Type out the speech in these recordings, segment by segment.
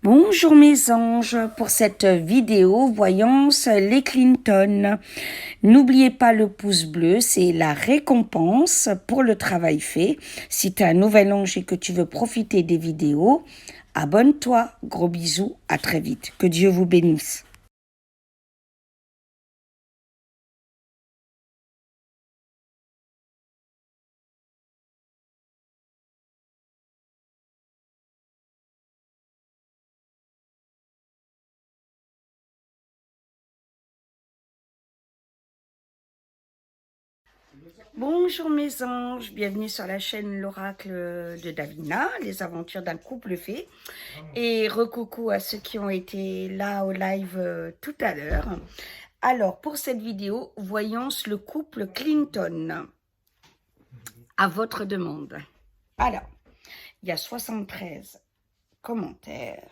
Bonjour mes anges, pour cette vidéo voyance les Clinton. N'oubliez pas le pouce bleu, c'est la récompense pour le travail fait. Si tu es un nouvel ange et que tu veux profiter des vidéos, abonne-toi. Gros bisous, à très vite. Que Dieu vous bénisse. Bonjour mes anges, bienvenue sur la chaîne L'Oracle de Davina, les aventures d'un couple fait. Et recoucou à ceux qui ont été là au live tout à l'heure. Alors, pour cette vidéo, voyance le couple Clinton, à votre demande. Alors, il y a 73 commentaires.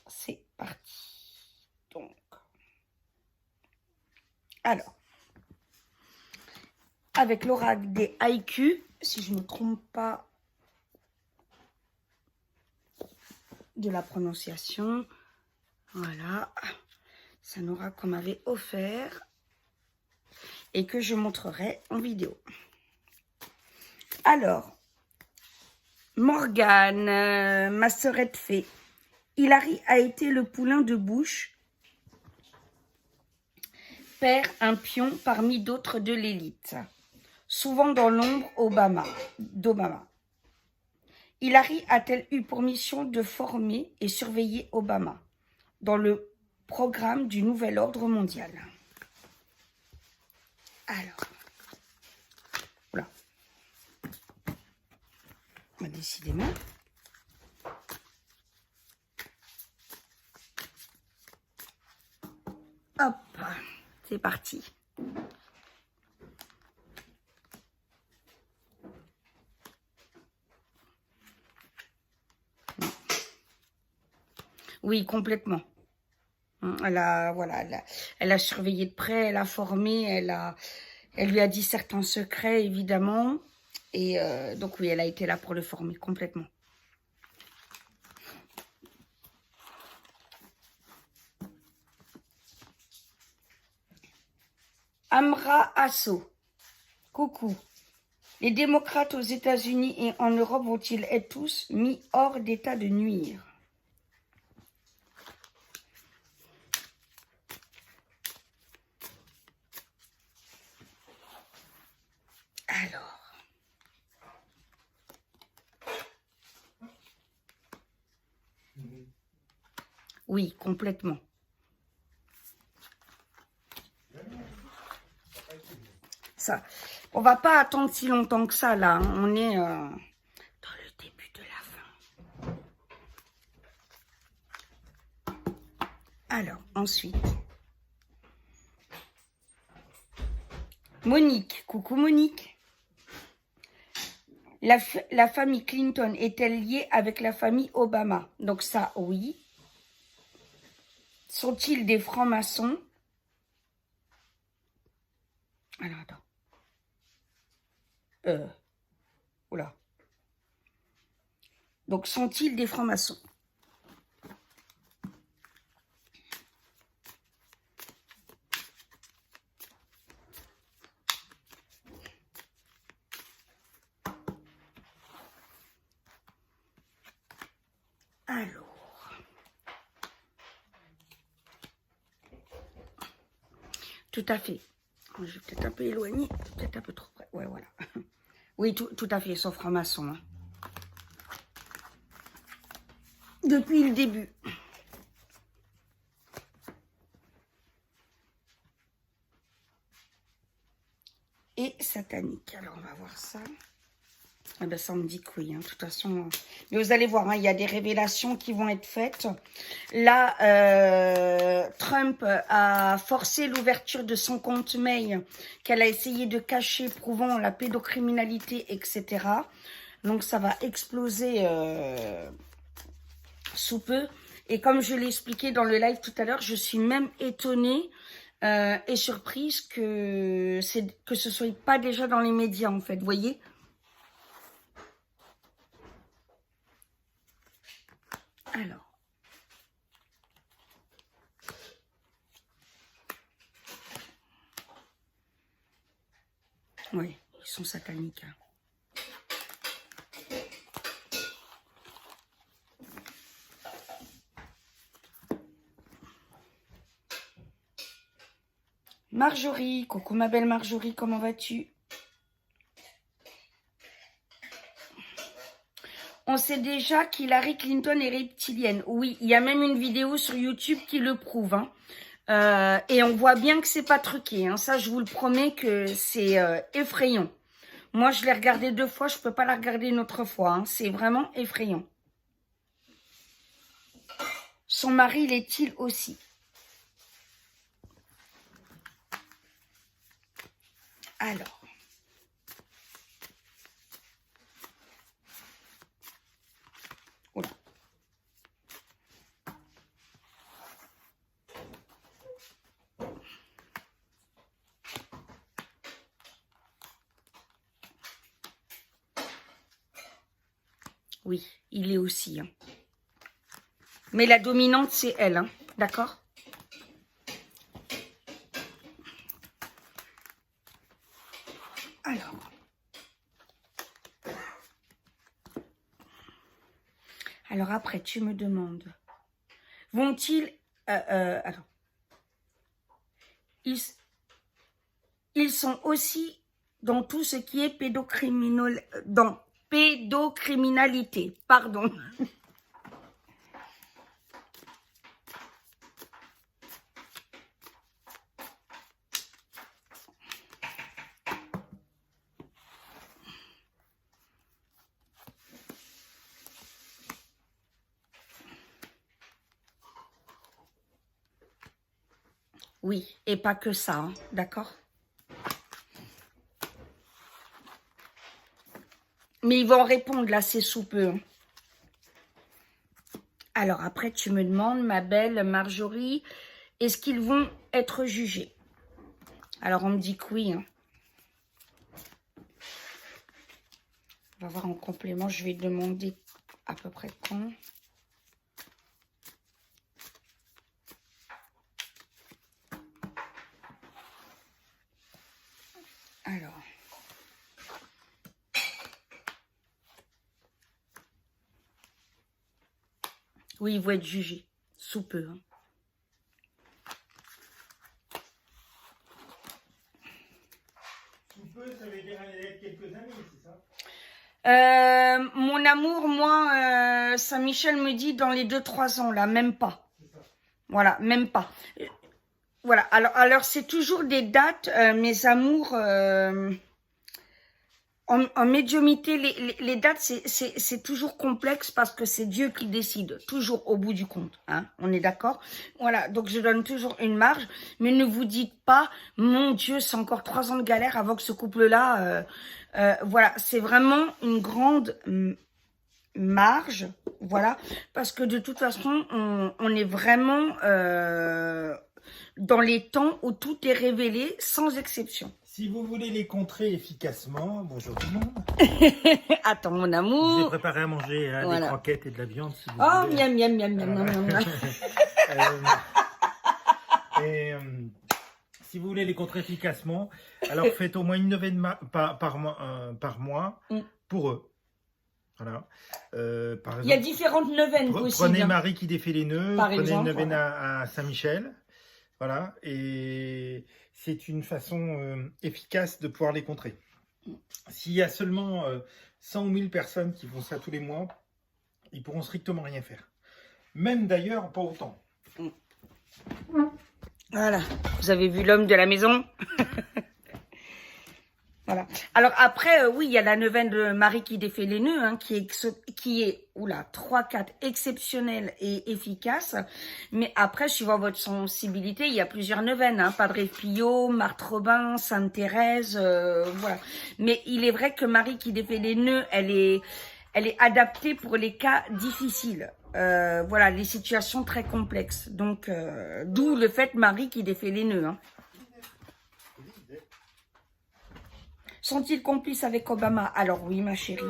C'est parti. Donc, alors, avec l'oracle des IQ, si je ne me trompe pas de la prononciation, voilà, c'est un oracle qu'on m'avait offert et que je montrerai en vidéo. Alors, Morgane, ma sœurette fée, Hilary a été le poulain de bouche, père un pion parmi d'autres de l'élite, souvent dans l'ombre d'Obama. Hilary a-t-elle eu pour mission de former et surveiller Obama dans le programme du nouvel ordre mondial? Alors, voilà. Décidément. Hop, c'est parti. Oui, complètement. Elle a surveillé de près, elle a formé, elle lui a dit certains secrets, évidemment. Et donc oui, elle a été là pour le former complètement. Amra Asso, coucou. Les démocrates aux États-Unis et en Europe vont-ils être tous mis hors d'état de nuire? Alors, oui, complètement. Ça, on va pas attendre si longtemps que ça, là. On est dans le début de la fin. Alors, ensuite. Monique. Coucou Monique. La famille Clinton est-elle liée avec la famille Obama? Donc ça, oui. Sont-ils des francs-maçons? Alors, attends. Oula. Donc, sont-ils des francs-maçons? Alors. Tout à fait. Je vais peut-être un peu éloigner, peut-être un peu trop près. Ouais, voilà. Oui, tout à fait, sauf franc-maçon. Hein. Depuis le début. Et satanique. Alors, on va voir ça. Ah ben, ça me dit que oui, hein, de toute façon. Mais vous allez voir, hein, il y a des révélations qui vont être faites. Là, Trump a forcé l'ouverture de son compte mail qu'elle a essayé de cacher, prouvant la pédocriminalité, etc. Donc, ça va exploser sous peu. Et comme je l'ai expliqué dans le live tout à l'heure, je suis même étonnée et surprise que ce soit pas déjà dans les médias, en fait, vous voyez. Alors. Oui, ils sont sataniques. Hein. Marjorie, coucou ma belle Marjorie, comment vas-tu? On sait déjà qu'Hillary Clinton est reptilienne. Oui, il y a même une vidéo sur YouTube qui le prouve. Hein. Et on voit bien que c'est pas truqué. Hein. Ça, je vous le promets que c'est effrayant. Moi, je l'ai regardé 2 fois, je peux pas la regarder une autre fois. Hein. C'est vraiment effrayant. Son mari l'est-il aussi? Alors. Oula. Oui, il est aussi. Hein. Mais la dominante, c'est elle. Hein. D'accord? Alors après, tu me demandes, vont-ils... alors, ils sont aussi dans tout ce qui est pédocriminalité. Pardon. Oui, et pas que ça, hein, d'accord? Mais ils vont répondre, là, c'est sous peu. Hein. Alors, après, tu me demandes, ma belle Marjorie, est-ce qu'ils vont être jugés? Alors, on me dit que oui. Hein. On va voir en complément, je vais demander à peu près quand. Alors. Oui, ils vont être jugés. Sous peu. Hein. Sous peu, ça veut dire quelques années, c'est ça? Mon amour, moi, Saint-Michel me dit dans les 2-3 ans, là, même pas. Voilà, même pas. Voilà, alors c'est toujours des dates, mes amours... En médiumité, les dates, c'est toujours complexe parce que c'est Dieu qui décide, toujours au bout du compte. Hein, on est d'accord? Voilà, donc je donne toujours une marge, mais ne vous dites pas, mon Dieu, c'est encore 3 ans de galère avant que ce couple-là... voilà, c'est vraiment une grande marge, voilà, parce que de toute façon, on est vraiment dans les temps où tout est révélé, sans exception. Si vous voulez les contrer efficacement, bonjour tout le monde. Attends, mon Je vous ai amour. préparé à manger hein, Voilà. des croquettes et de la viande. Si vous Oh, voulez. miam, miam, miam, miam, miam, miam. Si vous voulez les contrer efficacement, alors faites au moins une neuvaine par mois pour eux. Voilà. Par exemple, Il y a différentes neuvaines possibles. Prenez Marie qui défait les nœuds, Par prenez exemple, une neuvaine voilà. à Saint-Michel. Voilà, et c'est une façon efficace de pouvoir les contrer. S'il y a seulement 100 ou 1000 personnes qui font ça tous les mois, ils pourront strictement rien faire. Même d'ailleurs, pas autant. Voilà, vous avez vu l'homme de la maison. Voilà. Alors après, oui, il y a la neuvaine de Marie qui défait les nœuds, hein, qui est 3-4 exceptionnelle et efficace. Mais après, suivant votre sensibilité, il y a plusieurs neuvaines, hein, Padre Pio, Marthe Robin, Sainte Thérèse, voilà. Mais il est vrai que Marie qui défait les nœuds, elle est adaptée pour les cas difficiles. Voilà, les situations très complexes. Donc, d'où le fait Marie qui défait les nœuds, hein. Sont-ils complices avec Obama? Alors oui, ma chérie.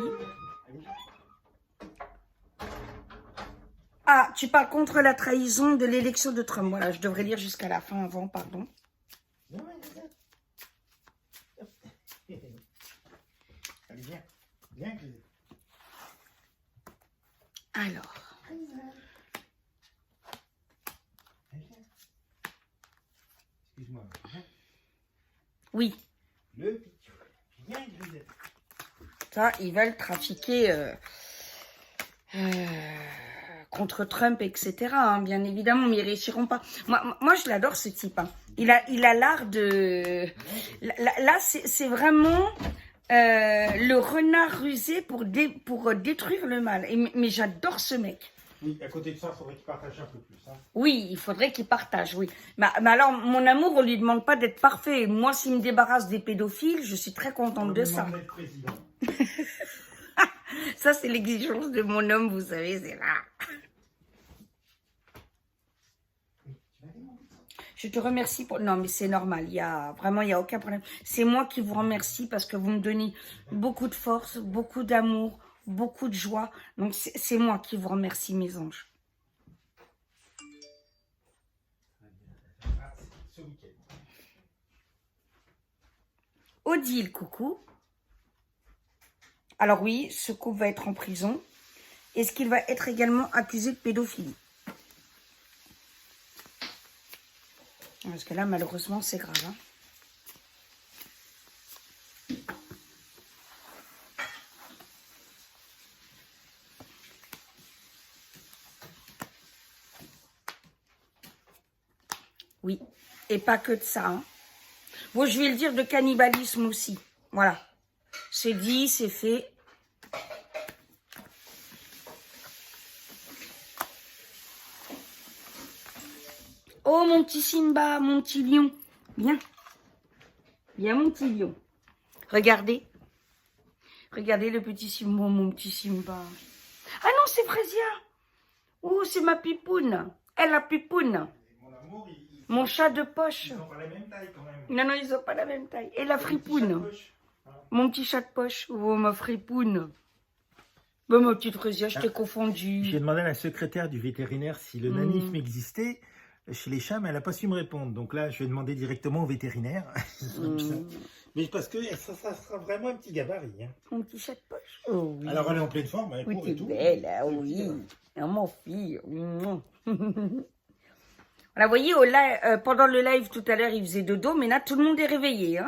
Ah, tu parles contre la trahison de l'élection de Trump. Voilà, je devrais lire jusqu'à la fin avant, pardon. Allez, viens. Viens, Grisette. Alors. Excuse-moi. Oui. Le pitou. Viens, Grisette. Ça, ils veulent trafiquer contre Trump, etc. hein, bien évidemment, mais ils réussiront pas. Moi je l'adore ce type. Hein. Il a l'art de... Là, c'est vraiment le renard rusé pour détruire le mal. Mais j'adore ce mec. Oui, à côté de ça, il faudrait qu'il partage un peu plus. Hein. Oui, il faudrait qu'il partage, oui. Mais alors, mon amour, on lui demande pas d'être parfait. Moi, s'il me débarrasse des pédophiles, je suis très contente de ça. Président. Ça, c'est l'exigence de mon homme, vous savez, c'est là. Je te remercie pour... Non, mais c'est normal, il y a aucun problème. C'est moi qui vous remercie parce que vous me donnez beaucoup de force, beaucoup d'amour, beaucoup de joie. Donc, c'est moi qui vous remercie, mes anges. Ce week-end. Odile, coucou. Alors oui, ce couple va être en prison. Est-ce qu'il va être également accusé de pédophilie? Parce que là, malheureusement, c'est grave. Hein. Oui, et pas que de ça. Hein. Bon, je vais le dire de cannibalisme aussi. Voilà. C'est dit, c'est fait. Oh, mon petit Simba, mon petit lion. Viens. Viens, mon petit lion. Regardez. Regardez le petit Simba, mon petit Simba. Ah non, c'est Frésia. Oh, c'est ma pipoune. Elle, la pipoune. Mon amour, Mon chat de poche. ils n'ont pas la même taille quand même. Non, non, ils n'ont pas la même taille. Et la fripoune. Mon petit chat de poche. Oh, ma fripoune. Bon, ma petite Frésia, je t'ai confondu. J'ai demandé à la secrétaire du vétérinaire si le nanisme existait chez les chats, mais elle n'a pas su me répondre. Donc là, je vais demander directement au vétérinaire. Mais parce que ça sera vraiment un petit gabarit. Hein. Mon petit chat de poche. Oh, oui. Alors elle est en pleine forme, elle Oui, court t'es et tout. belle, hein, oui. Oh, mon fille. Voilà, vous voyez, pendant le live tout à l'heure, il faisait dodo, mais là, tout le monde est réveillé. Hein.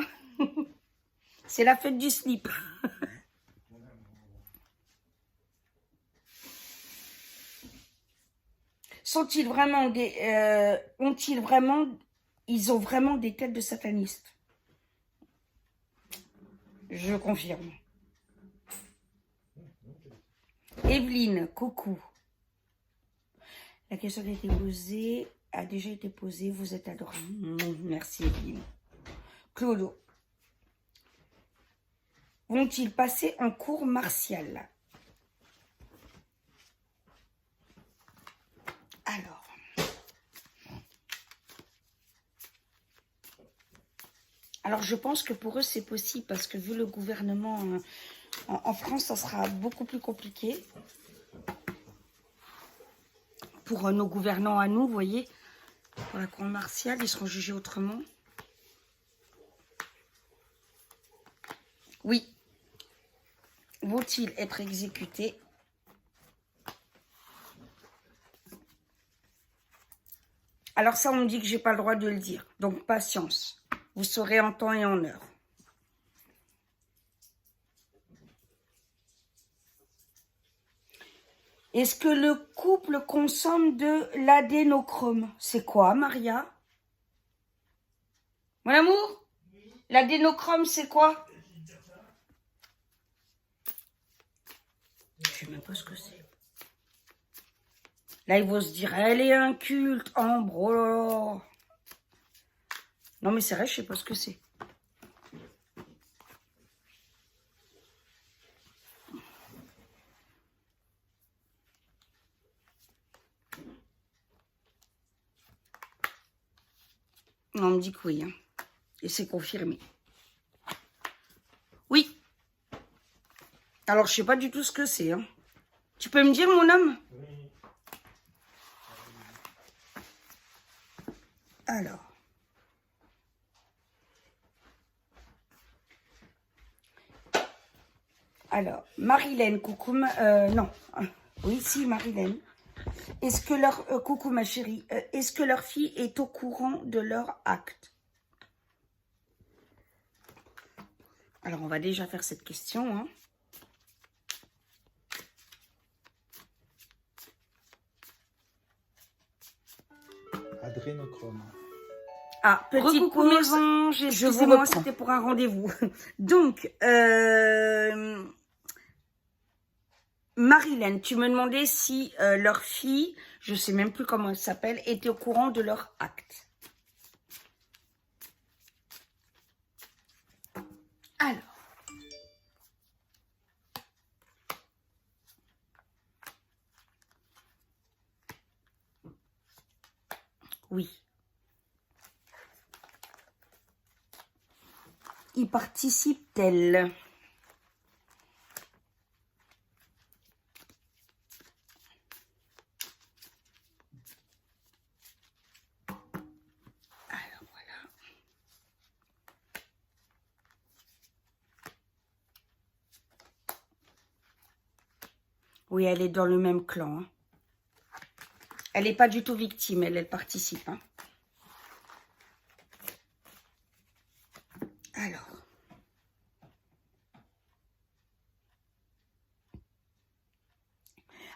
C'est la fête du slip. Sont-ils vraiment ils ont vraiment des têtes de satanistes? Je confirme. Evelyne, coucou. La question qui a déjà été posée. Vous êtes adorable. Merci, Evelyne. Claude. Vont-ils passer en cours martial? Alors, je pense que pour eux, c'est possible parce que vu le gouvernement en France, ça sera beaucoup plus compliqué. Pour nos gouvernants à nous, vous voyez, pour la cour martiale, ils seront jugés autrement. Oui. Vont-ils être exécutés? Alors ça, on me dit que j'ai pas le droit de le dire. Donc, patience. Vous saurez en temps et en heure. Est-ce que le couple consomme de l'adénochrome? C'est quoi, Maria? Mon amour? L'adénochrome, c'est quoi? Je sais même pas ce que c'est. Là, ils vont se dire, elle est inculte, Ambre, oh là là. Non, mais c'est vrai, je sais pas ce que c'est. On me dit que oui, hein. Et c'est confirmé. Oui. Alors, je sais pas du tout ce que c'est. Hein. Tu peux me dire, mon homme? Oui. Alors, Marilène, coucou, non, oui, si, Marilène. Est-ce que leur, coucou ma chérie, est-ce que leur fille est au courant de leur acte? Alors, on va déjà faire cette question, hein. Adrénochrome. Ah, petite pause, excusez-moi, c'était pour un rendez-vous. Donc, Marilène, tu me demandais si leur fille, je ne sais même plus comment elle s'appelle, était au courant de leur acte. Alors. Oui. Y participe-t-elle? Alors voilà. Oui, elle est dans le même clan. Hein. Elle n'est pas du tout victime, elle participe. Hein.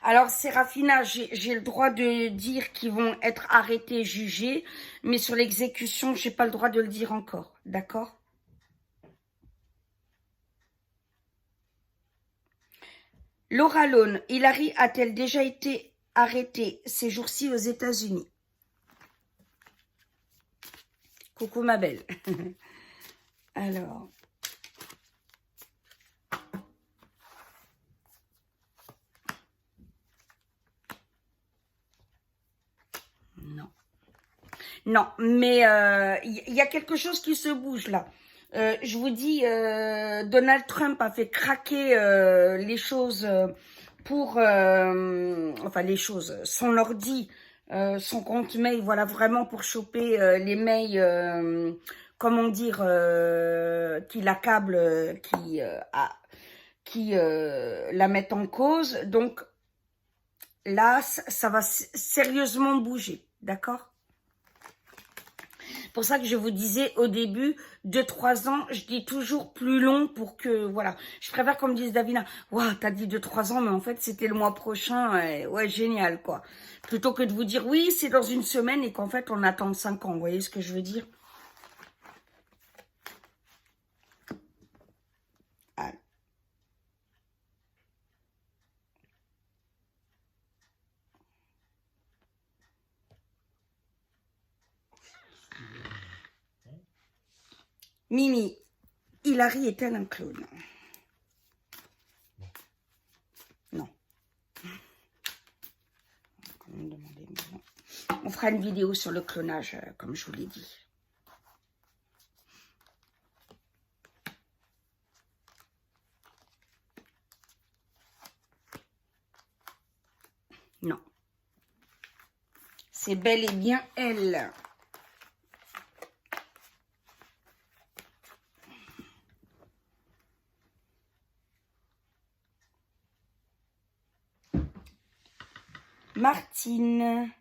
Alors, Séraphina, j'ai le droit de dire qu'ils vont être arrêtés, jugés, mais sur l'exécution, je n'ai pas le droit de le dire encore. D'accord? Laura Lone, Hilary a-t-elle déjà été arrêtée ces jours-ci aux États-Unis? Coucou ma belle. Alors... Non. Non, mais il y a quelque chose qui se bouge là. Je vous dis, Donald Trump a fait craquer les choses pour... enfin, les choses, son ordi, son compte mail, voilà, vraiment pour choper les mails, comment dire, qui l'accablent, qui la mettent en cause. Donc, là, ça va sérieusement bouger, d'accord? C'est pour ça que je vous disais au début, 2-3 ans, je dis toujours plus long pour que, voilà. Je préfère qu'on me dise, Davina, waouh, t'as dit 2-3 ans, mais en fait, c'était le mois prochain, ouais, génial, quoi. Plutôt que de vous dire, oui, c'est dans une semaine et qu'en fait, on attend 5 ans, vous voyez ce que je veux dire? Ah. Mimi, Hilary est-elle un clone? Non. On fera une vidéo sur le clonage, comme je vous l'ai dit. Non. C'est bel et bien elle. Martine,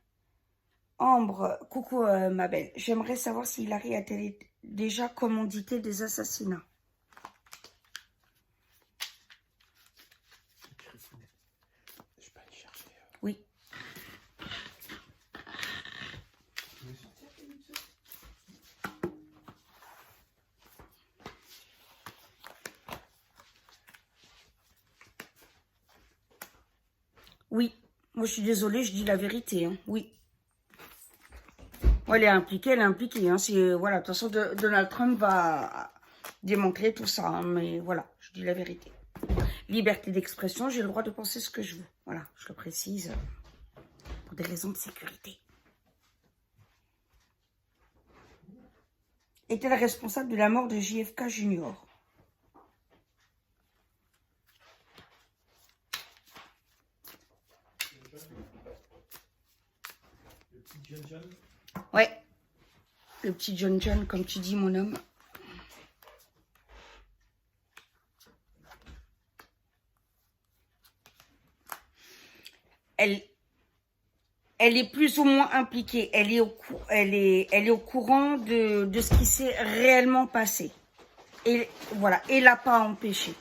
Ambre, coucou ma belle. J'aimerais savoir si Hilary a-t-elle déjà commandité des assassinats. Je peux aller chercher. Oui. Oui. Moi, je suis désolée, je dis la vérité. Hein. Oui. Elle est impliquée, elle est impliquée. Hein. Voilà, de toute façon, Donald Trump va démontrer tout ça. Hein. Mais voilà, je dis la vérité. Liberté d'expression, j'ai le droit de penser ce que je veux. Voilà, je le précise. Pour des raisons de sécurité. Est-elle responsable de la mort de JFK Junior? Ouais. le petit John John, comme tu dis, mon homme. Elle est plus ou moins impliquée. Elle est au courant de ce qui s'est réellement passé. Et voilà, et l'a pas empêché.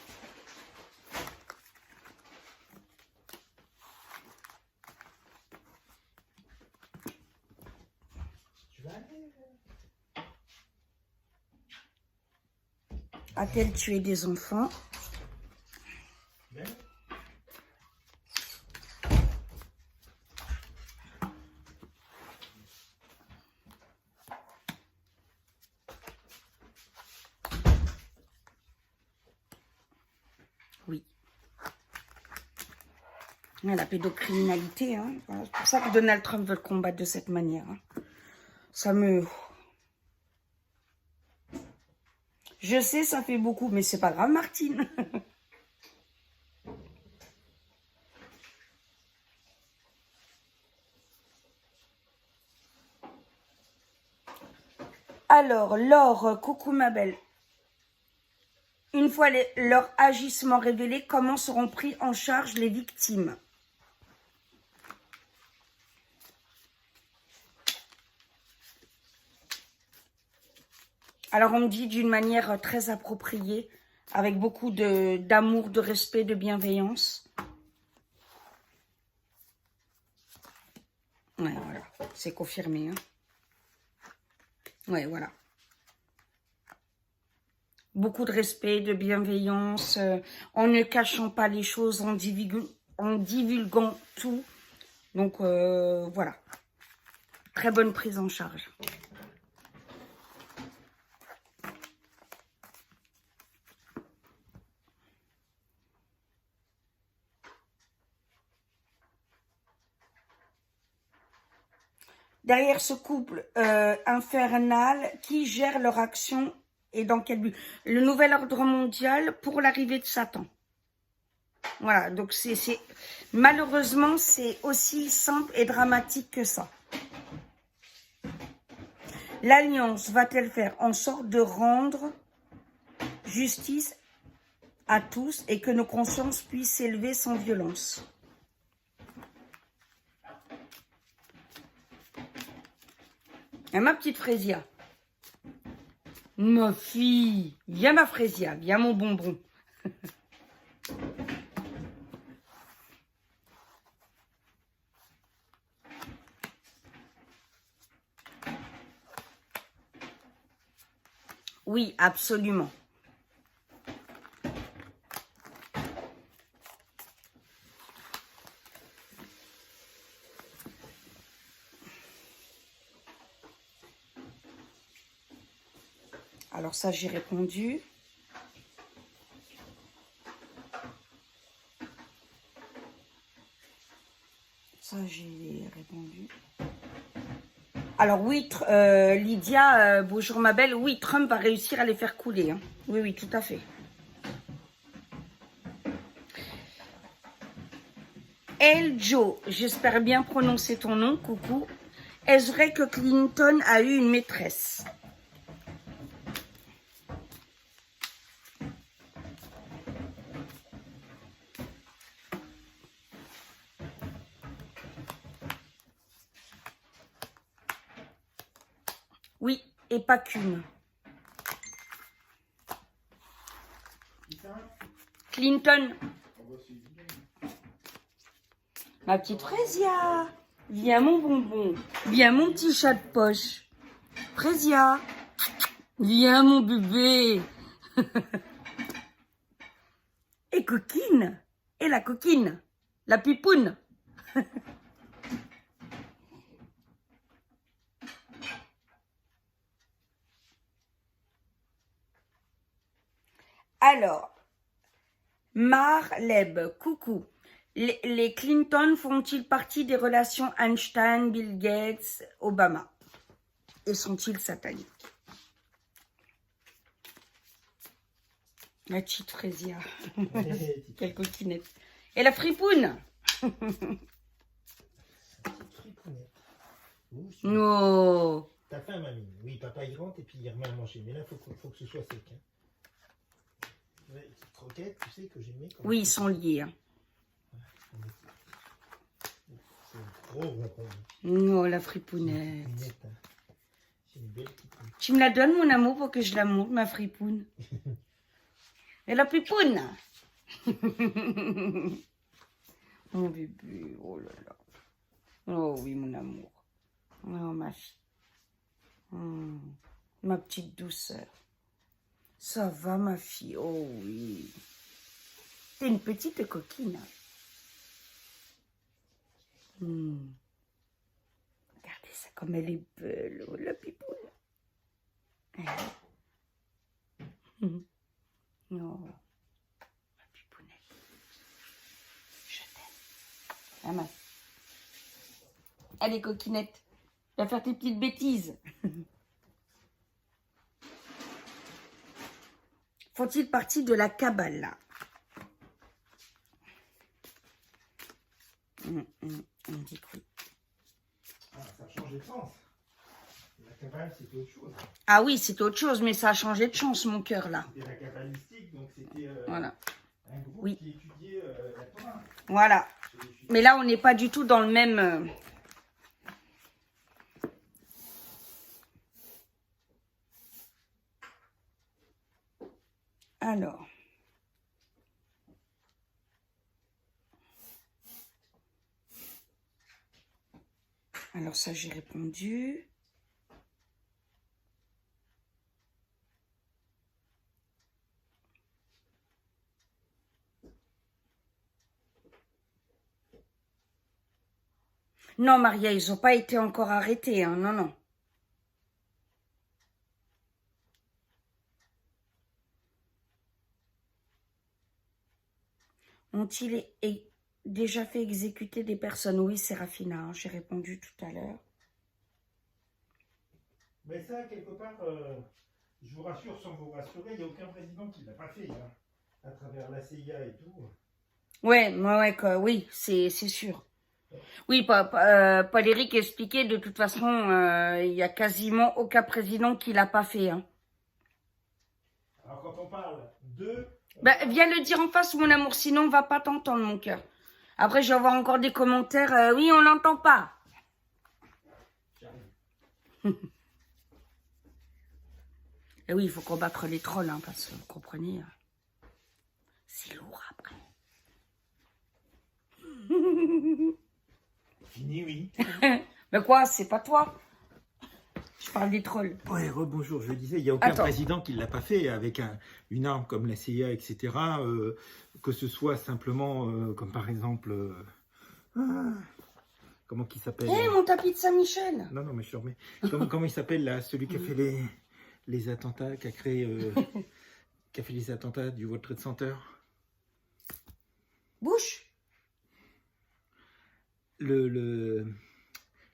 A-t-elle tué des enfants? Oui. La pédocriminalité, hein. Voilà, c'est pour ça que Donald Trump veut le combattre de cette manière. Hein. Ça me... Je sais, ça fait beaucoup, mais c'est pas grave, Martine. Alors, Laure, coucou ma belle. Une fois leurs agissements révélés, comment seront pris en charge les victimes? Alors, on me dit d'une manière très appropriée, avec beaucoup d'amour, de respect, de bienveillance. Ouais, voilà, c'est confirmé. Hein. Ouais, voilà. Beaucoup de respect, de bienveillance, en ne cachant pas les choses, en divulguant tout. Donc, voilà. Très bonne prise en charge. Derrière ce couple infernal, qui gère leur action et dans quel but? Le nouvel ordre mondial pour l'arrivée de Satan. Voilà, donc malheureusement, c'est aussi simple et dramatique que ça. L'Alliance va-t-elle faire en sorte de rendre justice à tous et que nos consciences puissent s'élever sans violence? Et ma petite Frésia. Ma fille. Viens ma Frésia, viens mon bonbon. Oui, absolument. Alors ça, j'ai répondu. Ça, j'ai répondu. Alors oui, Lydia, bonjour ma belle. Oui, Trump va réussir à les faire couler. Hein. Oui, oui, tout à fait. El Joe, j'espère bien prononcer ton nom, coucou. Est-ce vrai que Clinton a eu une maîtresse? Oui, et pas qu'une. Clinton. Ma petite Frésia. Viens mon bonbon. Viens mon petit chat de poche. Frésia. Viens mon bébé. Et coquine. Et la coquine. La pipoune. Alors, Marleb, coucou. Les Clinton font-ils partie des relations Einstein, Bill Gates, Obama? Et sont-ils sataniques? La petite Frésia. Quelle coquinette. Et la fripoune. Non. T'as faim, mamie? Oui, papa il rentre et puis il remet à manger. Mais là, faut que ce soit sec. Hein. Ouais, les petites croquettes, tu sais que j'aimais. Oui, ils sont liés. Hein. C'est un gros ronron. Oh, la fripounette. Hein. C'est une belle petite. Tu me la donnes, mon amour, pour que je la monte, ma fripoune. Et la pipoune. Mon bébé, oh là là. Oh oui, mon amour. Oh, ma fille. Ma petite douceur. Ça va, ma fille? Oh oui. T'es une petite coquine. Regardez ça, comme elle est belle, oh, la pipoune. Non, ma pipounette. Je t'aime. Maman. Allez, coquinette. Tu vas faire tes petites bêtises. Font-ils partie de la cabale, là? On dit que oui. Ah, ça a changé de sens. La cabale, c'était autre chose. Ah oui, c'était autre chose, mais ça a changé de chance, mon cœur, là. C'était la cabalistique, donc c'était Voilà. un groupe Oui. qui étudiait la Torah. Voilà. Mais là, on n'est pas du tout dans le même... Alors ça, j'ai répondu. Non, Maria, ils n'ont pas été encore arrêtés, hein. Non, non. Ont-ils déjà fait exécuter des personnes? Oui, Séraphina, hein, j'ai répondu tout à l'heure. Mais ça, quelque part, je vous rassure sans vous rassurer, il n'y a aucun président qui ne l'a pas fait, hein, à travers la CIA et tout. Ouais, oui, c'est sûr. Oui, Paul-Éric expliquait, de toute façon, il n'y a quasiment aucun président qui ne l'a pas fait. Hein. Alors quand on parle de... Viens le dire en face, mon amour, sinon on ne va pas t'entendre, mon cœur. Après, je vais avoir encore des commentaires, oui, on l'entend pas. Et oui, il faut combattre les trolls, hein, parce que vous comprenez, c'est lourd après. Fini, oui. Mais quoi, c'est pas toi. Je parle des trolls. Ouais, rebonjour, je disais, il n'y a aucun président qui ne l'a pas fait avec une arme comme la CIA, etc. Que ce soit simplement, comme par exemple... comment il s'appelle mon tapis de Saint-Michel. Non, mais je te remets. Comment il s'appelle, là, celui qui a fait les attentats, qui a créé... qui a fait les attentats du World Trade Center? Bush.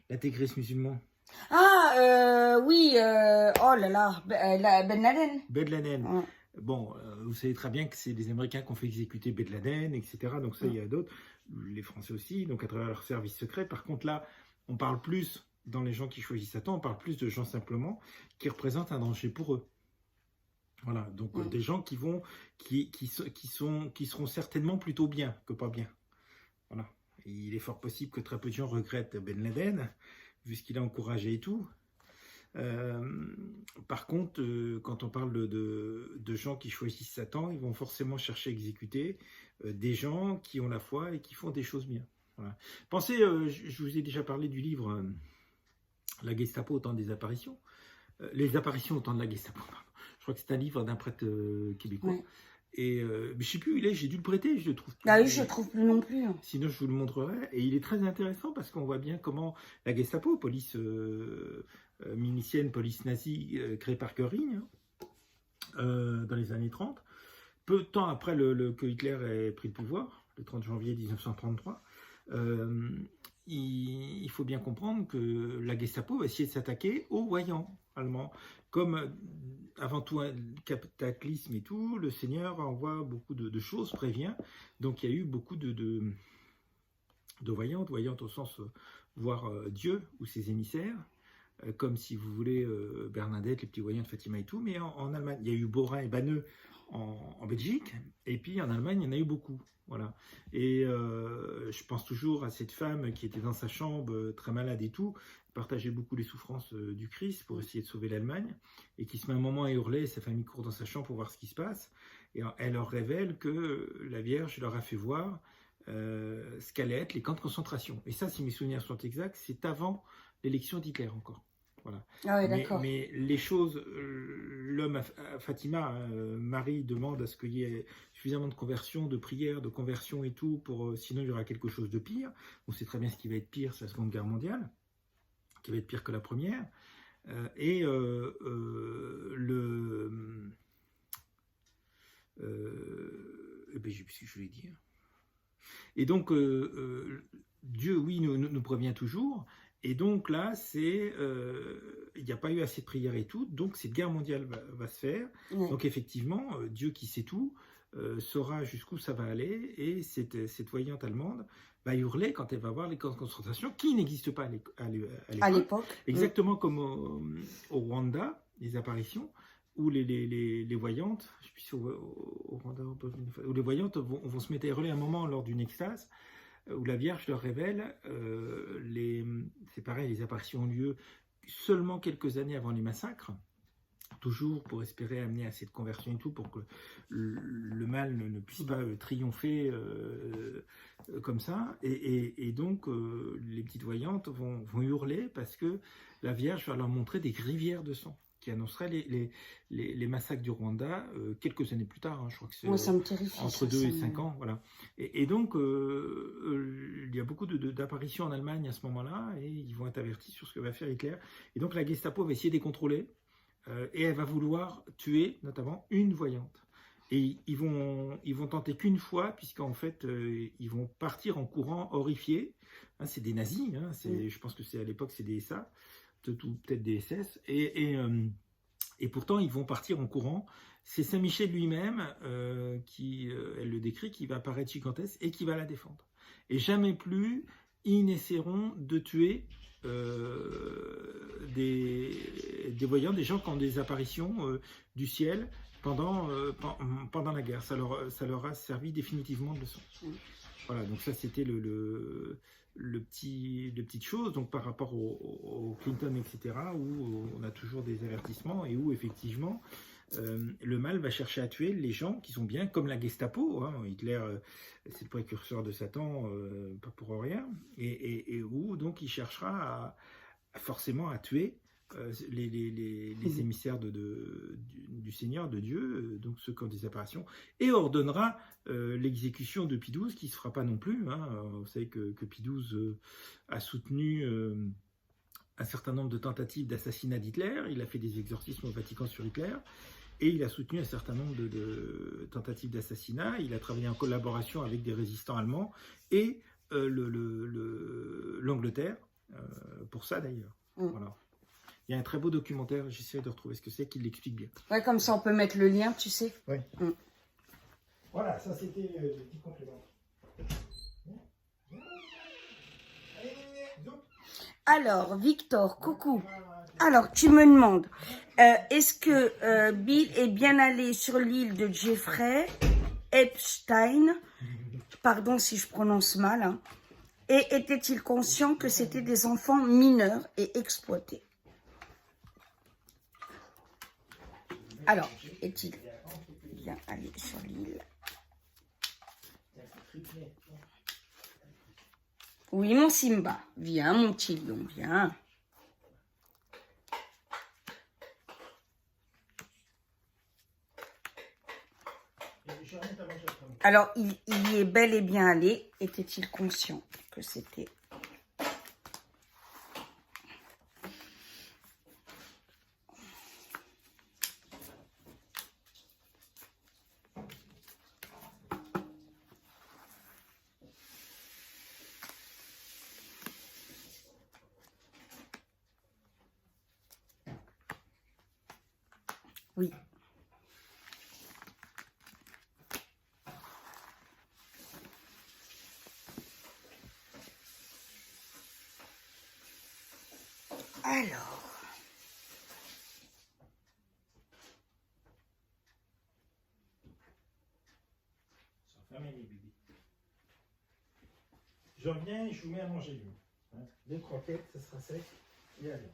L'intégriste musulman. Ah, oui, oh là là, Ben Laden. Ben Laden. Ouais. Bon, vous savez très bien que c'est les Américains qui ont fait exécuter Ben Laden, etc. Donc ça, il y a d'autres. Les Français aussi, donc à travers leur service secret. Par contre, là, on parle plus, dans les gens qui choisissent Satan, on parle plus de gens simplement qui représentent un danger pour eux. Voilà, donc des gens qui seront certainement plutôt bien que pas bien. Voilà. Et il est fort possible que très peu de gens regrettent Ben Laden, vu ce qu'il a encouragé et tout. Par contre, quand on parle de gens qui choisissent Satan, ils vont forcément chercher à exécuter des gens qui ont la foi et qui font des choses bien. Voilà. Pensez, je vous ai déjà parlé du livre La Gestapo au temps des apparitions. Les apparitions au temps de la Gestapo, pardon. Je crois que c'est un livre d'un prêtre québécois. Ouais. Et je ne sais plus où il est, j'ai dû le prêter, je le trouve plus. Ah oui, je ne le trouve plus non plus. Hein. Sinon, je vous le montrerai. Et il est très intéressant parce qu'on voit bien comment la Gestapo, police milicienne, police nazie, créée par Göring, dans les années 30, peu de temps après que Hitler ait pris le pouvoir, le 30 janvier 1933, il faut bien comprendre que la Gestapo va essayer de s'attaquer aux voyants allemands. Comme avant tout un cataclysme et tout, le Seigneur envoie beaucoup de choses, prévient. Donc il y a eu beaucoup de voyantes au sens voir Dieu ou ses émissaires, comme si vous voulez Bernadette, les petits voyants de Fatima et tout, mais en Allemagne. Il y a eu Borin et Banneux en Belgique, et puis en Allemagne, il y en a eu beaucoup. Voilà. Et je pense toujours à cette femme qui était dans sa chambre, très malade et tout, partageait beaucoup les souffrances du Christ pour essayer de sauver l'Allemagne, et qui se met un moment à hurler, et sa famille court dans sa chambre pour voir ce qui se passe, et elle leur révèle que la Vierge leur a fait voir ce qu'allaient être les camps de concentration. Et ça, si mes souvenirs sont exacts, c'est avant l'élection d'Hitler encore. Voilà. Ah ouais, d'accord. Mais les choses, l'homme Fatima, Marie demande à ce qu'il y ait suffisamment de conversion, de prière, de conversion et tout, pour sinon il y aura quelque chose de pire. On sait très bien ce qui va être pire, c'est la Seconde Guerre mondiale, qui va être pire que la première. J'ai plus ce que je voulais dire. Et donc, Dieu, oui, nous prévient toujours. Et donc là, il n'y a pas eu assez de prières et tout. Donc, cette guerre mondiale va se faire. Ouais. Donc, effectivement, Dieu qui sait tout, saura jusqu'où ça va aller. Et cette voyante allemande va hurler quand elle va voir les camps de concentration qui n'existent pas à l'époque. Exactement comme au Rwanda, les apparitions, où les voyantes, je sais plus si au Rwanda, où les voyantes vont se mettre à hurler un moment lors d'une extase, où la Vierge leur révèle, c'est pareil, les apparitions ont lieu seulement quelques années avant les massacres, toujours pour espérer amener à cette conversion et tout, pour que le mal ne puisse pas triompher comme ça. Et donc, les petites voyantes vont hurler parce que la Vierge va leur montrer des rivières de sang qui annoncerait les massacres du Rwanda quelques années plus tard, hein, je crois que c'est entre 2 et 5 ans. Voilà. Et donc, il y a beaucoup d'apparitions en Allemagne à ce moment-là, et ils vont être avertis sur ce que va faire Hitler. Et donc, la Gestapo va essayer de les contrôler, et elle va vouloir tuer notamment une voyante. Et ils vont tenter qu'une fois, puisqu'en fait, ils vont partir en courant horrifiés. Hein, c'est des nazis, hein, je pense que à l'époque, c'est des SA, peut-être des SS, et pourtant ils vont partir en courant. C'est Saint Michel lui-même qui, elle le décrit, qui va apparaître gigantesque et qui va la défendre. Et jamais plus ils n'essaieront de tuer des voyants, des gens qui ont des apparitions du ciel pendant la guerre. Ça leur a servi définitivement de leçon. Voilà, donc ça c'était le petite chose, donc par rapport au Clinton, etc., où on a toujours des avertissements et où effectivement le mal va chercher à tuer les gens qui sont bien, comme la Gestapo, hein. Hitler, c'est le précurseur de Satan, pas pour rien, et où donc il cherchera forcément à tuer les émissaires du Seigneur, de Dieu, donc ceux qui ont des apparitions, et ordonnera l'exécution de Pie XII, qui ne se fera pas non plus. Hein. Vous savez que Pie XII a soutenu un certain nombre de tentatives d'assassinat d'Hitler, il a fait des exorcismes au Vatican sur Hitler, et il a soutenu un certain nombre de tentatives d'assassinat, il a travaillé en collaboration avec des résistants allemands, et l'Angleterre, pour ça d'ailleurs. Voilà. Il y a un très beau documentaire, j'essaie de retrouver ce que c'est, qui l'explique bien. Ouais, comme ça on peut mettre le lien, tu sais. Oui. Voilà, ça c'était le petit complément. Alors, Victor, coucou. Alors, tu me demandes, est-ce que Bill est bien allé sur l'île de Jeffrey Epstein, pardon si je prononce mal, hein, et était-il conscient que c'était des enfants mineurs et exploités? Alors, est-il bien allé sur l'île? Oui, mon Simba. Viens, mon petit lion, viens. Alors, il y est bel et bien allé. Était-il conscient que c'était... Oui. Alors... Je reviens et je vous mets à manger, lui. Hein, 2 croquettes, ça sera sec. Et allez.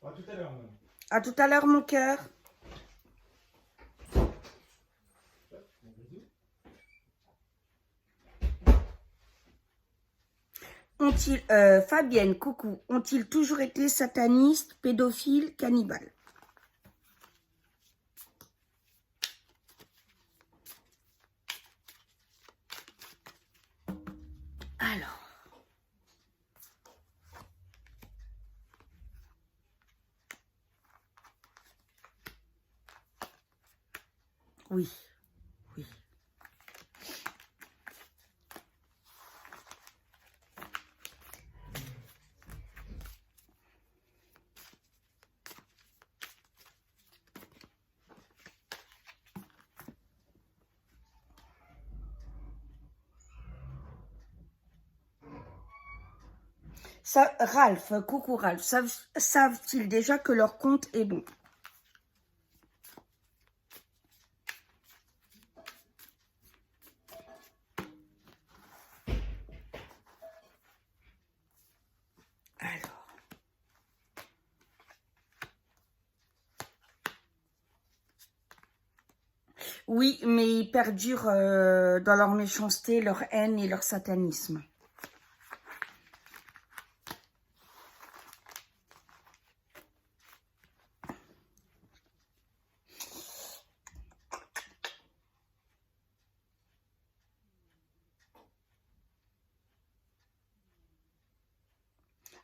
Voilà. À tout à l'heure, madame. À tout à l'heure, mon cœur. Ont-ils, Fabienne, coucou, ont-ils toujours été satanistes, pédophiles, cannibales? Alors. Oui, oui. Ça, Ralph, coucou Ralph, savent-ils déjà que leur compte est bon? Alors. Oui, mais ils perdurent dans leur méchanceté, leur haine et leur satanisme.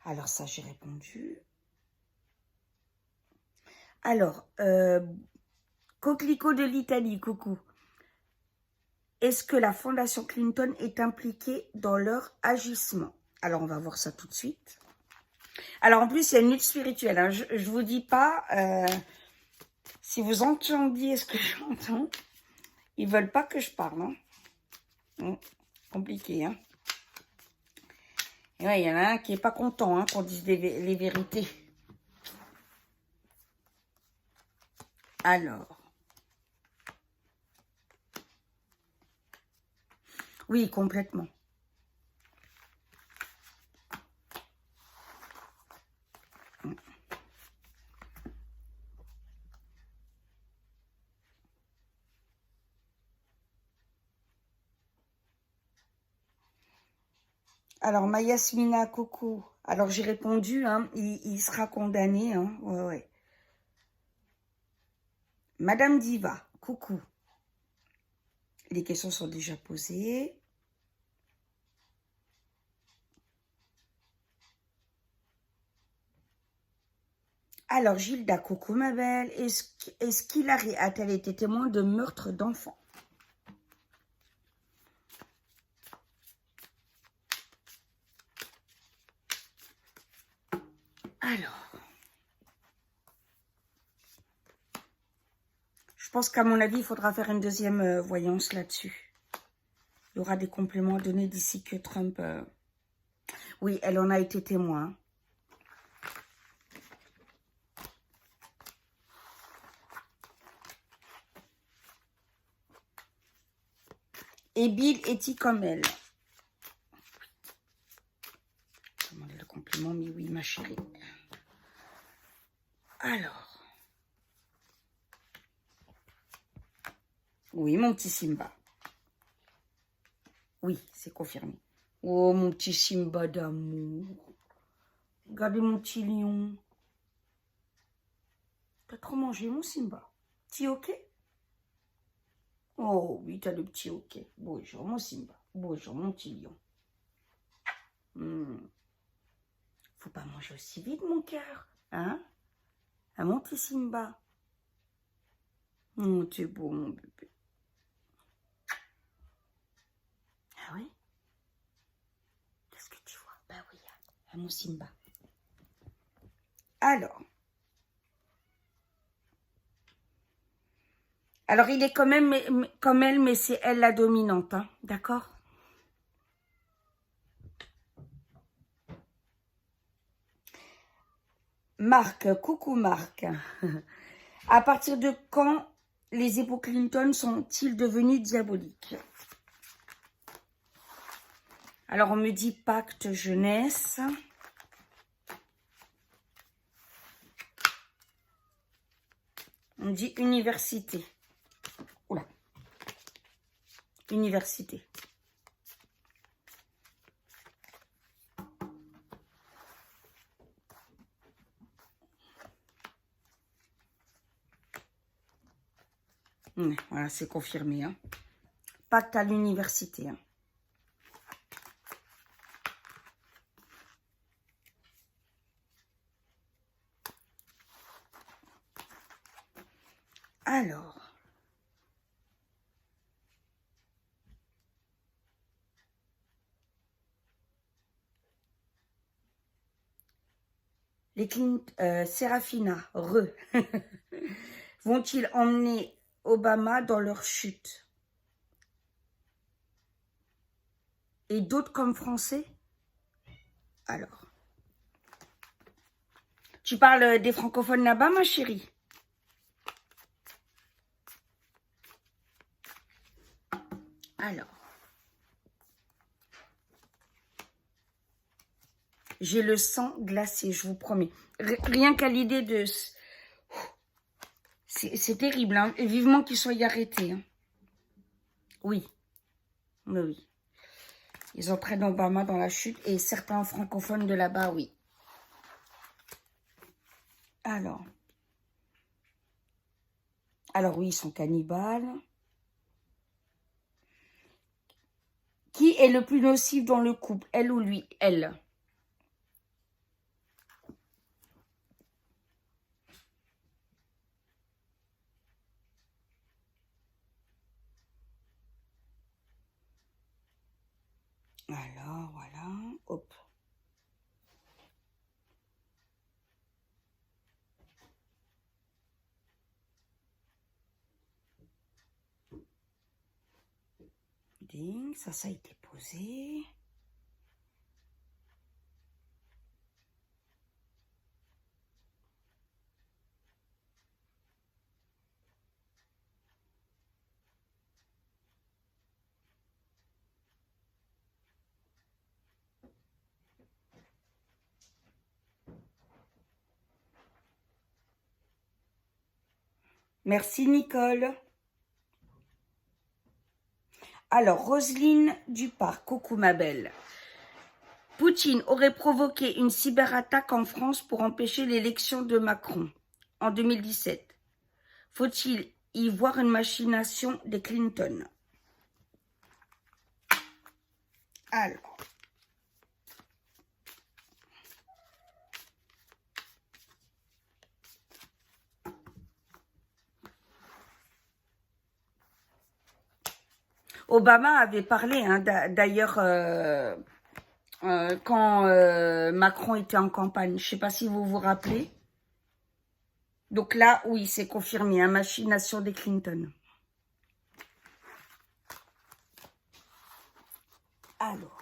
Alors ça, j'ai répondu. Alors, Coquelicot de l'Italie, coucou. Est-ce que la Fondation Clinton est impliquée dans leur agissement? Alors, on va voir ça tout de suite. Alors, en plus, il y a une lutte spirituelle. Hein. Je ne vous dis pas, si vous entendiez ce que j'entends, ils ne veulent pas que je parle. Hein. Compliqué, hein. Et ouais, il y en a un qui n'est pas content hein, qu'on dise les vérités. Alors. Oui, complètement. Alors, Mayasmina, coucou. Alors, j'ai répondu, hein, il sera condamné. Hein, ouais. Madame Diva, coucou. Les questions sont déjà posées. Alors, Gilda, coucou ma belle. Est-ce qu'Hilary a-t-elle été témoin de meurtre d'enfants? Alors, je pense qu'à mon avis, il faudra faire une deuxième voyance là-dessus. Il y aura des compléments à donner d'ici que Trump... Oui, elle en a été témoin. Et Bill est-il comme elle? Demander le compliment, mais oui, ma chérie. Alors. Oui, mon petit Simba. Oui, c'est confirmé. Oh, mon petit Simba d'amour. Regardez mon petit lion. T'as trop mangé, mon Simba. Petit ok? Oh, oui, t'as le petit ok. Bonjour, mon Simba. Bonjour, mon petit lion. Faut pas manger aussi vite, mon cœur. Hein? Ah, mon petit Simba. Oh, t'es beau, mon bébé. Ah oui? Qu'est-ce que tu vois? Bah oui, à mon Simba. Alors, il est quand même comme elle, mais c'est elle la dominante, hein, d'accord? Marc, coucou Marc. À partir de quand les époux Clinton sont-ils devenus diaboliques? Alors, on me dit pacte jeunesse. On me dit université. Oula. Université. Voilà, c'est confirmé. Hein. Pacte à l'université. Hein. Alors. Les Serafina, vont-ils emmener Obama dans leur chute? Et d'autres comme Français? Alors. Tu parles des francophones là-bas, ma chérie? Alors. J'ai le sang glacé, je vous promets. Rien qu'à l'idée de... C'est terrible, hein. Et vivement qu'ils soient arrêtés. Hein. Oui. Mais oui. Ils entraînent Obama dans la chute. Et certains francophones de là-bas, oui. Alors. Alors oui, ils sont cannibales. Qui est le plus nocif dans le couple? Elle ou lui? Elle. Alors, voilà, hop. Ding, ça a été posé. Merci Nicole. Alors, Roselyne Dupart, coucou ma belle. Poutine aurait provoqué une cyberattaque en France pour empêcher l'élection de Macron en 2017. Faut-il y voir une machination des Clinton? Alors. Obama avait parlé, hein, d'ailleurs, quand Macron était en campagne. Je ne sais pas si vous vous rappelez. Donc là, oui, c'est confirmé, hein, machination des Clinton. Alors.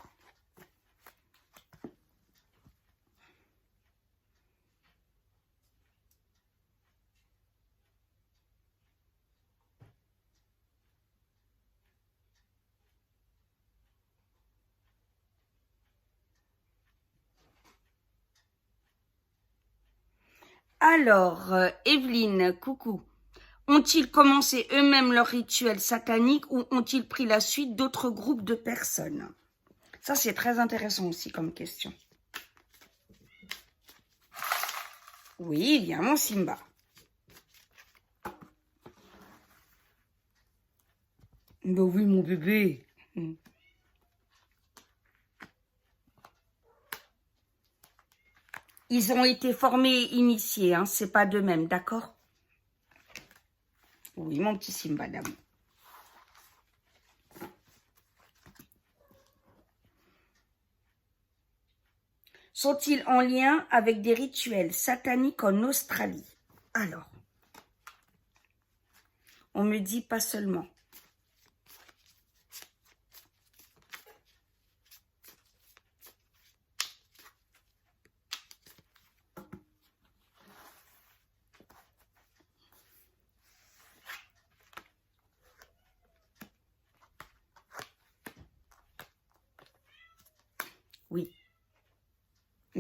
Alors, Evelyne, coucou. Ont-ils commencé eux-mêmes leur rituel satanique ou ont-ils pris la suite d'autres groupes de personnes? Ça, c'est très intéressant aussi comme question. Oui, il y a mon Simba. Ben oui, mon bébé. Ils ont été formés et initiés, hein, c'est pas d'eux-mêmes, d'accord? Oui, mon petit Simba d'amour. Sont-ils en lien avec des rituels sataniques en Australie? Alors, on me dit pas seulement.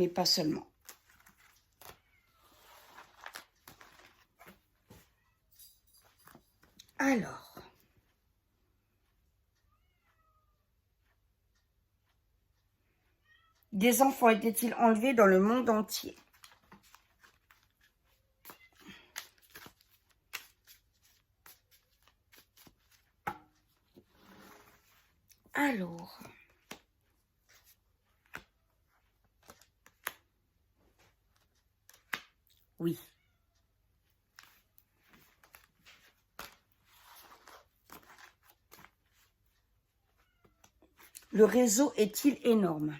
mais pas seulement. Alors, des enfants étaient-ils enlevés dans le monde entier? Alors, oui. Le réseau est-il énorme?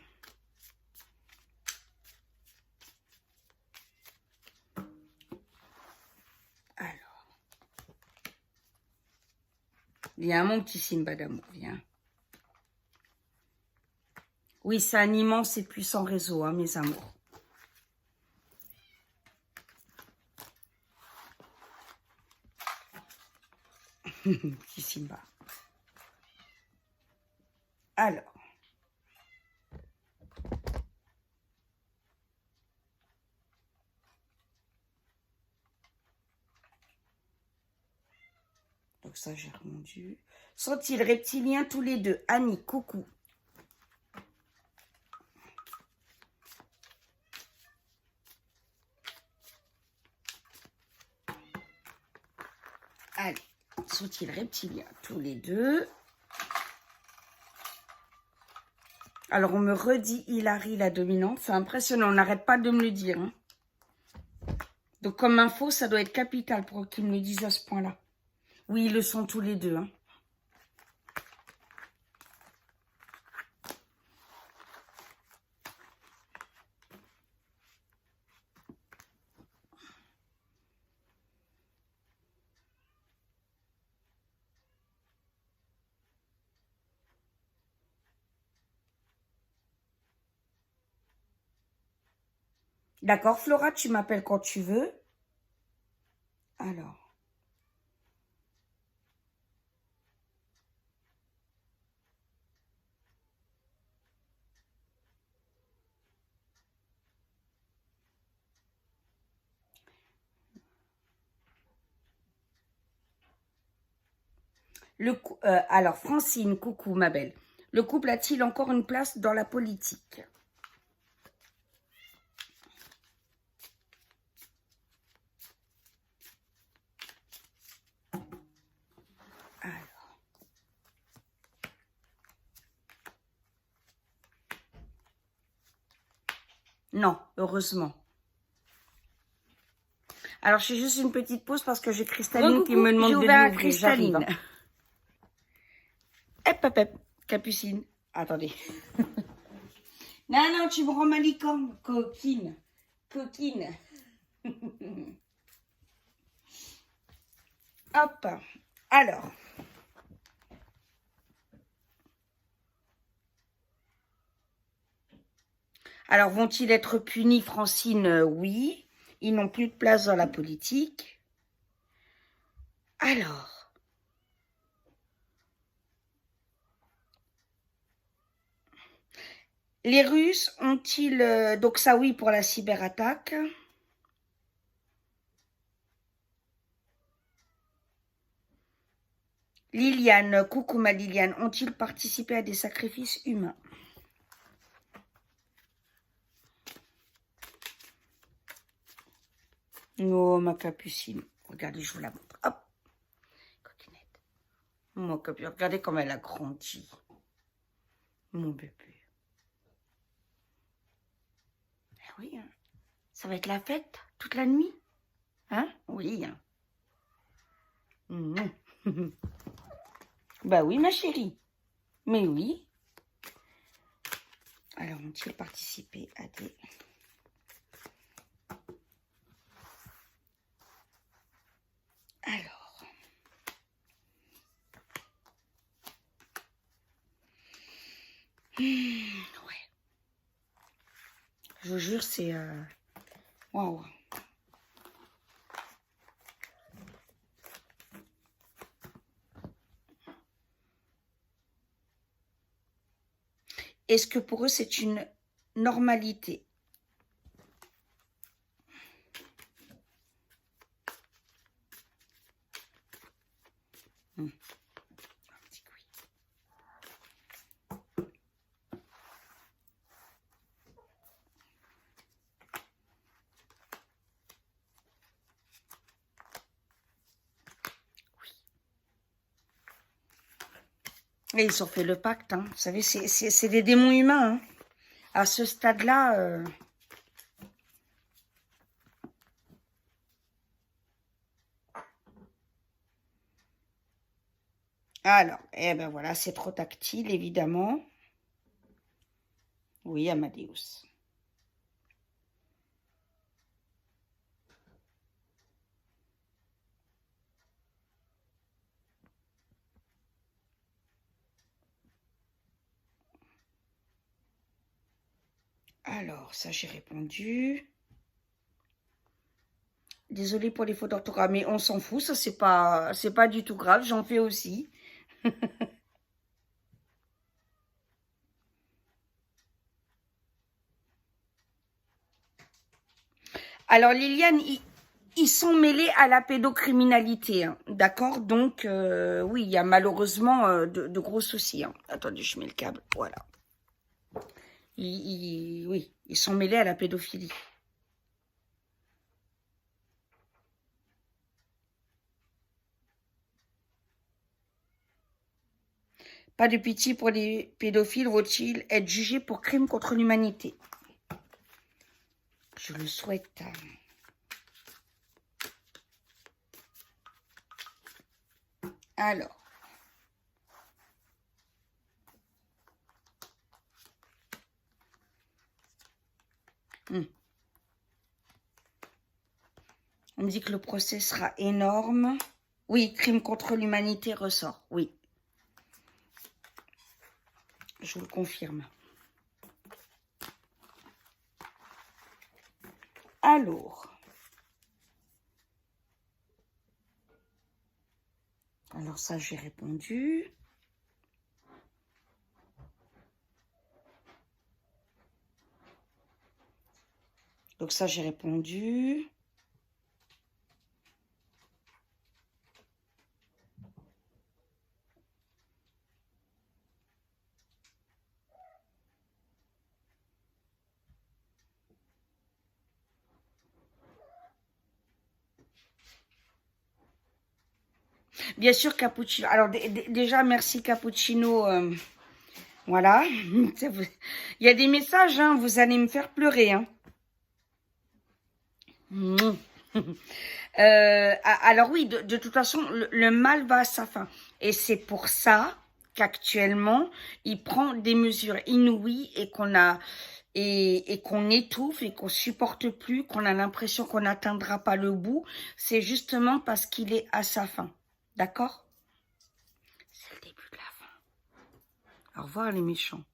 Alors, viens mon petit Simba d'amour, viens. Oui, c'est un immense et puissant réseau, hein, mes amours. Petit Simba. Alors. Donc ça, j'ai répondu. Sont-ils reptiliens tous les deux? Annie, coucou. Allez, sont-ils reptiliens tous les deux? Alors, on me redit Hilary la dominante. C'est impressionnant, on n'arrête pas de me le dire. Hein. Donc, comme info, ça doit être capital pour qu'ils me le disent à ce point-là. Oui, ils le sont tous les deux. Hein. D'accord, Flora, tu m'appelles quand tu veux. Alors. Alors, Francine, coucou ma belle. Le couple a-t-il encore une place dans la politique? Alors. Non, heureusement. Alors, je fais juste une petite pause parce que j'ai Cristalline qui me demande de lui ouvrir. Cristalline. Hein. Hop, hop, Capucine. Attendez. Non, non, tu me rends ma licorne. Coquine. Coquine. Hop. Alors. Alors, vont-ils être punis, Francine? Oui. Ils n'ont plus de place dans la politique. Alors. Les Russes ont-ils... donc ça, oui, pour la cyberattaque. Liliane, coucou ma Liliane, ont-ils participé à des sacrifices humains? Oh, ma Capucine. Regardez, je vous la montre. Hop. Coquinette. Mon Capucine. Regardez comme elle a grandi. Mon bébé. Eh oui, hein. Ça va être la fête toute la nuit. Hein? Oui. Hein. Bah oui, ma chérie. Mais oui. Alors, ont-ils participé à des... Alors. Ouais. Je vous jure, c'est... Waouh. Est-ce que pour eux, c'est une normalité? Un petit oui. Et ils ont fait le pacte, hein. Vous savez, c'est des démons humains, hein. À ce stade-là... Alors, eh ben voilà, c'est trop tactile, évidemment. Oui, Amadeus. Alors, ça, j'ai répondu. Désolée pour les fautes d'orthographe, mais on s'en fout, ça, c'est pas du tout grave, j'en fais aussi. Alors, Liliane, ils sont mêlés à la pédocriminalité, hein, d'accord? Donc, oui, il y a malheureusement de gros soucis, hein. Attendez, je mets le câble, voilà. Oui, ils sont mêlés à la pédophilie. Pas de pitié pour les pédophiles, vont-ils être jugés pour crimes contre l'humanité? Je le souhaite. Alors. On me dit que le procès sera énorme. Oui, crime contre l'humanité ressort, oui. Je vous le confirme. Alors ça, j'ai répondu. Donc ça, j'ai répondu. Bien sûr, Cappuccino. Alors, déjà, merci, Cappuccino. Voilà. Il y a des messages, hein, vous allez me faire pleurer. Hein. Alors oui, de toute façon, le mal va à sa fin. Et c'est pour ça qu'actuellement, il prend des mesures inouïes et qu'on étouffe et qu'on supporte plus, qu'on a l'impression qu'on n'atteindra pas le bout. C'est justement parce qu'il est à sa fin. D'accord? C'est le début de la fin. Au revoir les méchants.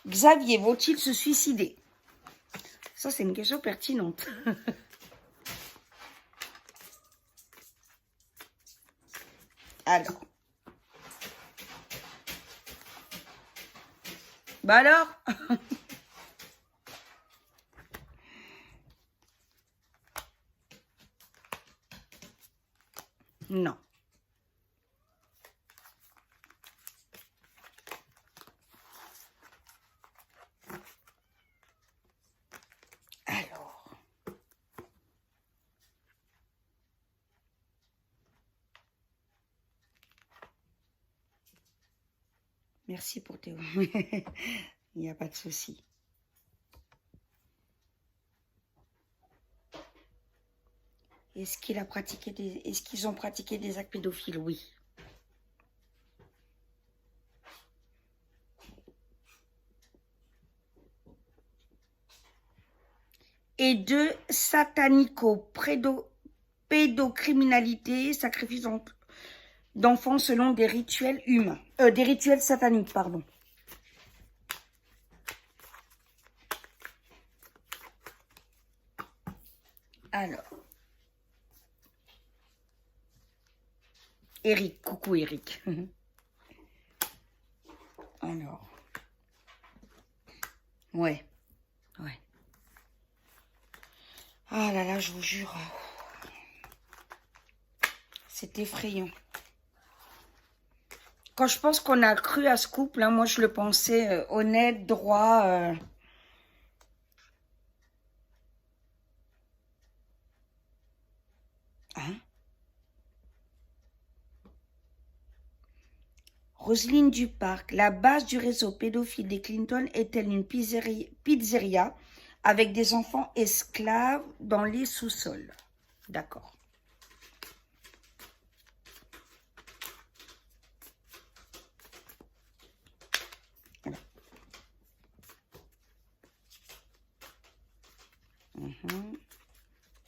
Xavier, vont-ils se suicider? Ça, c'est une question pertinente. Alors. Bah alors? Non. Alors. Merci pour Théo. Il n'y a pas de souci. Est-ce qu'ils ont pratiqué des actes pédophiles? Oui. Et de satanico-pédocriminalité, sacrifice d'enfants selon des rituels humains. Des rituels sataniques, pardon. Alors. Eric, coucou Eric. Alors. Ouais. Ah là là, je vous jure. C'est effrayant. Quand je pense qu'on a cru à ce couple, hein, moi je le pensais honnête, droit. Hein? Roselyne Duparc, la base du réseau pédophile des Clinton est-elle une pizzeria avec des enfants esclaves dans les sous-sols? D'accord. Voilà.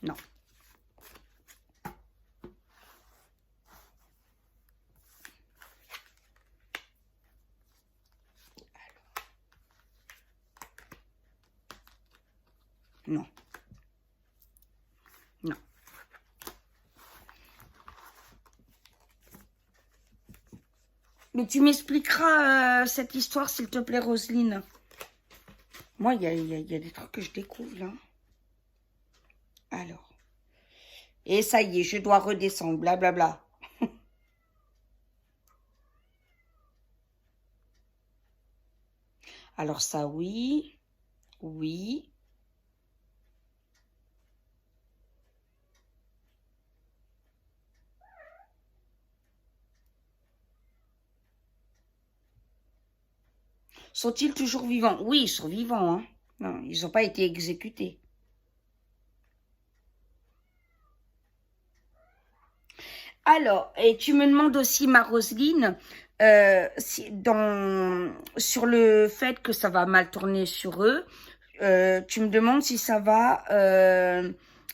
Non. Non. Non. Mais tu m'expliqueras cette histoire, s'il te plaît, Roselyne. Moi, il y a des trucs que je découvre, là. Alors. Et ça y est, je dois redescendre, blablabla. Alors ça, oui. Oui. Sont-ils toujours vivants? Oui, ils sont vivants. Hein. Non, ils n'ont pas été exécutés. Alors, et tu me demandes aussi, ma Roselyne, sur le fait que ça va mal tourner sur eux, tu me demandes si ça va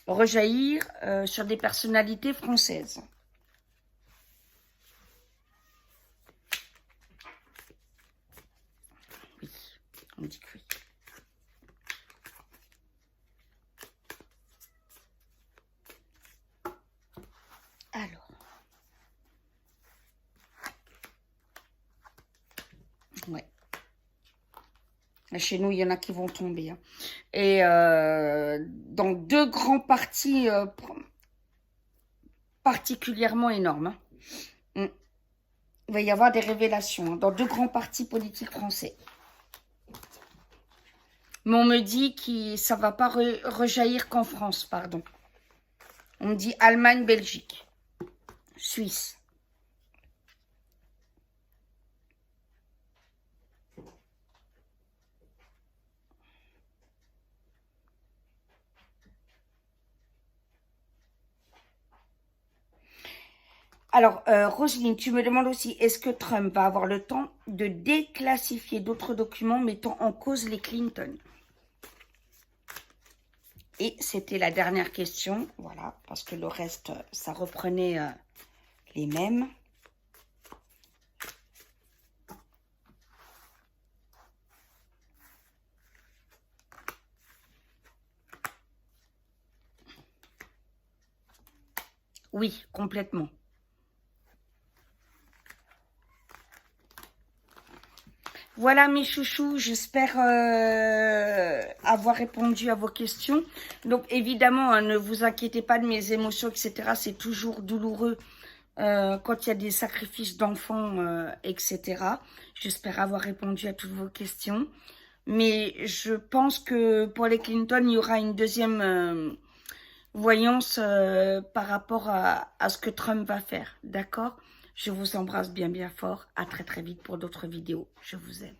rejaillir sur des personnalités françaises. Oui, on dit que oui. Alors. Ouais. Chez nous, il y en a qui vont tomber. Hein. Et dans 2 grands partis particulièrement énormes. Hein. Il va y avoir des révélations hein, dans 2 grands partis politiques français. Mais on me dit que ça ne va pas rejaillir qu'en France, pardon. On me dit Allemagne, Belgique, Suisse. Alors, Roselyne, tu me demandes aussi, est-ce que Trump va avoir le temps de déclassifier d'autres documents mettant en cause les Clinton? Et c'était la dernière question, voilà, parce que le reste, ça reprenait les mêmes. Oui, complètement. Voilà mes chouchous, j'espère avoir répondu à vos questions. Donc évidemment, hein, ne vous inquiétez pas de mes émotions, etc. C'est toujours douloureux quand il y a des sacrifices d'enfants, etc. J'espère avoir répondu à toutes vos questions. Mais je pense que pour les Clinton, il y aura une deuxième voyance par rapport à ce que Trump va faire. D'accord ? Je vous embrasse bien bien fort. À très très vite pour d'autres vidéos. Je vous aime.